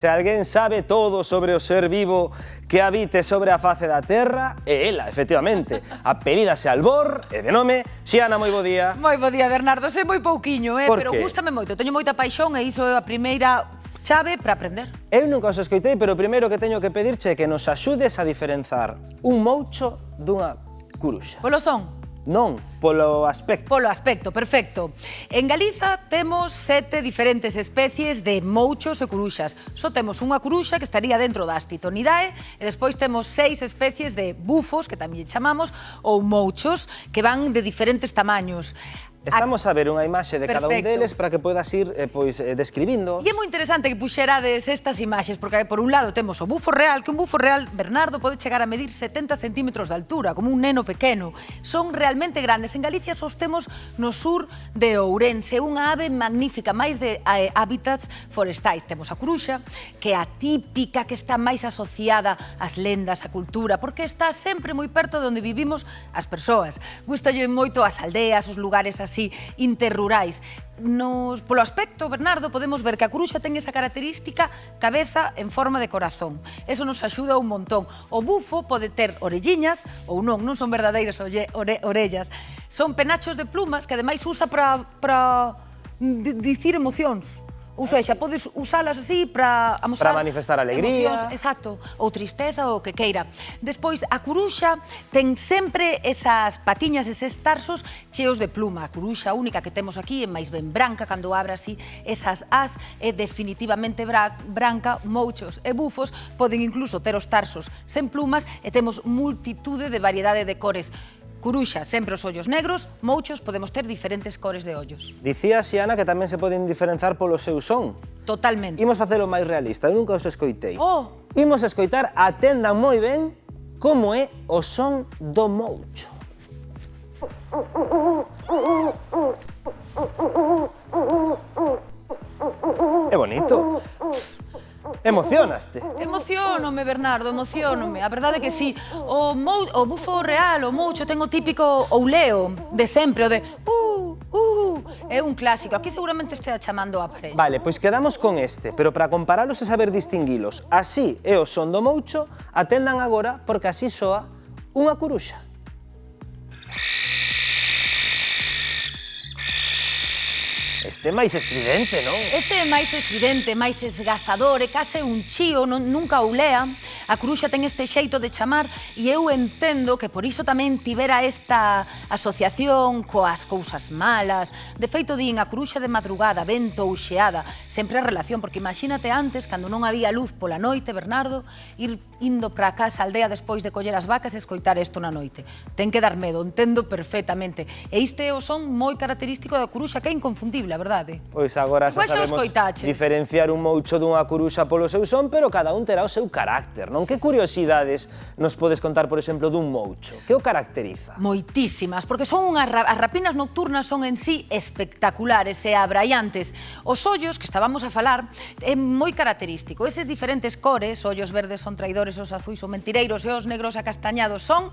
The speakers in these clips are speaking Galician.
Se alguén sabe todo sobre o ser vivo que habite sobre a face da terra, é ela, efectivamente. Apelídase Albor e de nome Xiana, moi bo día. Moi bo día, Bernardo. Sei moi pouquiño, pero gústame moito. Teño moita paixón e iso é a primeira chave para aprender. Eu nunca os escoitei, pero o primeiro que teño que pedirche é que nos axudes a diferenzar un moucho dunha curuxa. Polo son? Non, polo aspecto. Polo aspecto, perfecto. En Galiza temos 7 diferentes especies de mouchos e curuxas. Só temos unha curuxa que estaría dentro das Titonidae e despois temos 6 especies de bufos, que tamén chamamos, ou mouchos, que van de diferentes tamaños. Estamos a ver unha imaxe de cada un deles para que podas ir describindo. E é moi interesante que puxerades estas imaxes, porque por un lado temos o bufo real, que un bufo real, Bernardo, pode chegar a medir 70 centímetros de altura, como un neno pequeno. Son realmente grandes. En Galicia só temos no sur de Ourense, unha ave magnífica, máis de hábitats forestais. Temos a curuxa, que é a típica, que está máis asociada ás lendas, á cultura, porque está sempre moi perto de onde vivimos as persoas. Gústalle moito as aldeas, os lugares así interrurais. Polo aspecto, Bernardo, podemos ver que a curuxa ten esa característica cabeza en forma de corazón. Eso nos axuda un montón. O bufo pode ter orelliñas ou non, non son verdadeiras orellas. Son penachos de plumas que ademais usa para dicir emocións. Ou seja, podes usalas así para amosar... Para manifestar alegría. Emocións, exacto, ou tristeza, ou o que queira. Despois, a curuxa ten sempre esas patiñas, eses tarsos cheos de pluma. A curuxa única que temos aquí é máis ben branca, cando abre así esas as é definitivamente branca. Mouchos e bufos poden incluso ter os tarsos sen plumas e temos multitude de variedade de cores. Curuxa, sempre os ollos negros, mouchos, podemos ter diferentes cores de ollos. Dicía, Xiana, que tamén se poden diferenciar polo seu son. Totalmente. Imos facelo máis realista, eu nunca os escoitei. Oh! Imos escoitar, atendan moi ben, como é o son do moucho. É bonito. Emocionaste? Emociónome, Bernardo, emociónome. A verdade é que sí. O bufo real, o moucho, ten o típico ouleo de sempre, o de é un clásico. Aquí seguramente estea chamando a parella. Vale, pois quedamos con este, pero para comparalos e saber distinguilos, así é o son do moucho, atendan agora porque así soa unha curuxa. Este é máis estridente, non? Este é máis estridente, máis esgazador, é case un chío, nunca oulea. A curuxa ten este xeito de chamar e eu entendo que por iso tamén tivera esta asociación coas cousas malas. De feito, din a curuxa de madrugada, vento ou xeada, sempre a relación, porque imagínate antes, cando non había luz pola noite, Bernardo, ir indo para casa, aldea, despois de coller as vacas e escoitar isto na noite. Ten que dar medo, entendo perfectamente. E este é o son moi característico da curuxa, que é inconfundible, a verdade. Pois agora xa sabemos diferenciar un moucho dunha curuxa polo seu son, pero cada un terá o seu carácter, non? Que curiosidades nos podes contar, por exemplo, dun moucho? Que o caracteriza? Moitísimas, porque son as rapinas nocturnas son en sí espectaculares e abraiantes. Os ollos, que estábamos a falar, é moi característico. Eses diferentes cores, ollos verdes son traidores, os azuis son mentireiros e os negros acastañados son...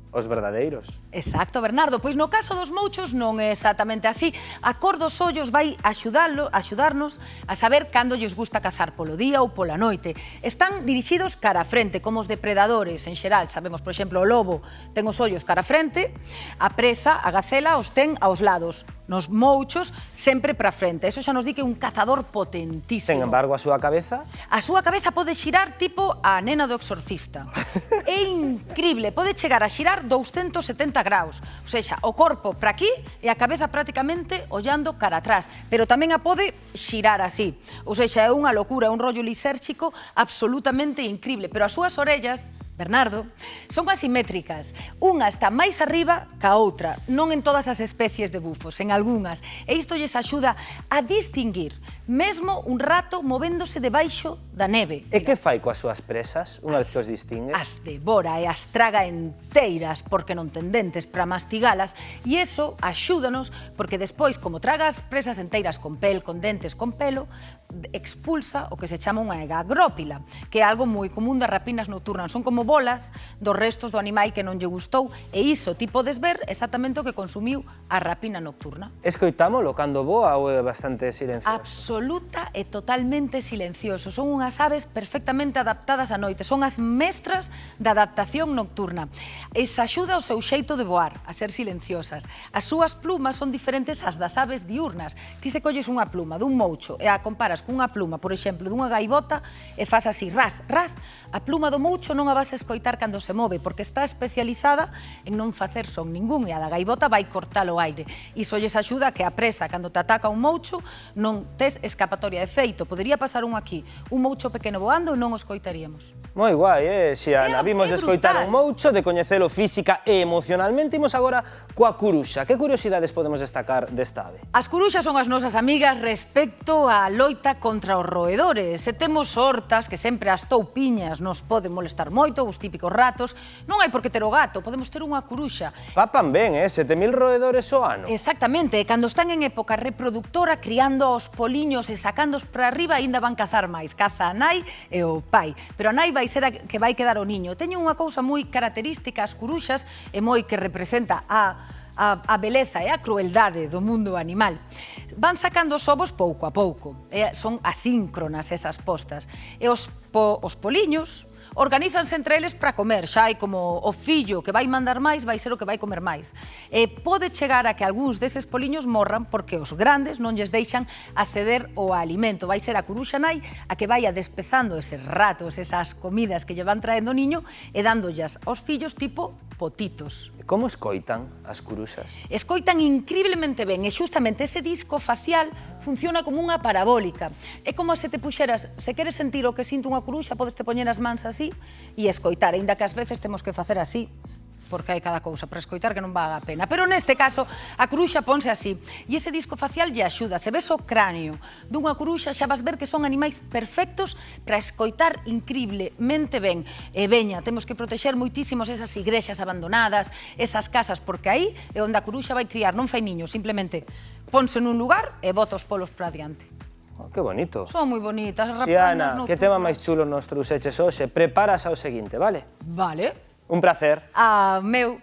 Os verdadeiros. Exacto, Bernardo. Pois no caso dos mouchos non é exactamente así. A cor dos ollos vai axudarnos a saber cando lles gusta cazar, polo día ou pola noite. Están dirixidos cara a frente, como os depredadores en xeral. Sabemos, por exemplo, o lobo ten os ollos cara a frente, a presa, a gacela, os ten aos lados. Nos mouchos, sempre para frente. Eso xa nos di que é un cazador potentísimo. Sen embargo, a súa cabeza? A súa cabeza pode xirar tipo a nena do exorcista. É increíble, pode chegar a xirar 270 graus. O seja, o corpo para aquí e a cabeza prácticamente ollando cara atrás. Pero tamén a pode xirar así. O seja, é unha locura, un rollo lisérxico absolutamente increíble. Pero as súas orellas, Bernardo, son asimétricas. Unha está máis arriba ca outra, non en todas as especies de bufos, en algunhas. E isto lles axuda a distinguir, mesmo un rato movéndose debaixo da neve. E que fai coas súas presas, unha vez que os distingue? As devora e as traga enteiras, porque non ten dentes para mastigalas, e iso axúdanos, porque despois, como traga as presas enteiras con pel, con dentes, con pelo, expulsa o que se chama unha egagrópila, que é algo moi común das rapinas nocturnas. Son como bolas dos restos do animal que non lle gustou, e iso ti podes ver exactamente o que consumiu a rapina nocturna. Escoitámolo cando voa ou é bastante silencioso? Absoluta e totalmente silencioso. Son unha unhas aves perfectamente adaptadas á noite, son as mestras da adaptación nocturna. Esa axuda o seu xeito de voar, a ser silenciosas. As súas plumas son diferentes ás das aves diurnas. Ti se colles unha pluma dun moucho e a comparas cunha pluma, por exemplo, dunha gaivota e fas así, ras, ras, a pluma do moucho non a vas a escoitar cando se move, porque está especializada en non facer son ningún, e a da gaivota vai cortar o aire. Iso lles axuda a que a presa, cando te ataca un moucho, non tes escapatoria de feito. Podería pasar un aquí, un moucho pequeno voando e non o escoitaríamos. Moi guai, Xiana? Vimos de escoitar un moucho, de coñecelo física e emocionalmente. Imos agora coa curuxa. Que curiosidades podemos destacar desta ave? As curuxas son as nosas amigas respecto á loita contra os roedores. Se temos hortas, que sempre as toupiñas nos poden molestar moito, os típicos ratos, non hai por que ter o gato, podemos ter unha curuxa. Papan ben, 7.000 roedores ao ano. Exactamente, cando están en época reproductora, criando os poliños e sacándos para arriba, aínda van cazar máis. Caza a nai e o pai, pero a nai vai ser a que vai quedar o niño. Teñen unha cousa moi característica as curuxas e moi que representa a beleza e a crueldade do mundo animal. Van sacando os ovos pouco a pouco, son asíncronas esas postas, e os poliños organízanse entre eles para comer, xa hai como o fillo que vai mandar máis vai ser o que vai comer máis. Pode chegar a que algúns deses poliños morran porque os grandes non lles deixan acceder ao alimento. Vai ser a curuxa nai a que vai despezando eses ratos, esas comidas que lle van traendo o niño e dándollas aos fillos tipo potitos. Como escoitan as curuxas? Escoitan increíblemente ben e xustamente ese disco facial funciona como unha parabólica. É como se te puxeras, se queres sentir o que sinto unha curuxa, podes te poñer as mans así e escoitar, aínda que ás veces temos que facer así, porque hai cada cousa para escoitar que non vaga a pena. Pero neste caso, a curuxa ponse así, e ese disco facial lle axuda. Se ves o cráneo dunha curuxa, xa vas ver que son animais perfectos para escoitar increíblemente ben. E veña, temos que protexer moitísimos esas igrexas abandonadas, esas casas, porque aí é onde a curuxa vai criar, non fai niños, simplemente ponse nun lugar e bota os polos para adiante. Que bonito. Son moi bonitas. Xiana, que tema máis chulo nos trouxeches hoxe. Preparas ao seguinte, vale? Vale. Un placer. Meu.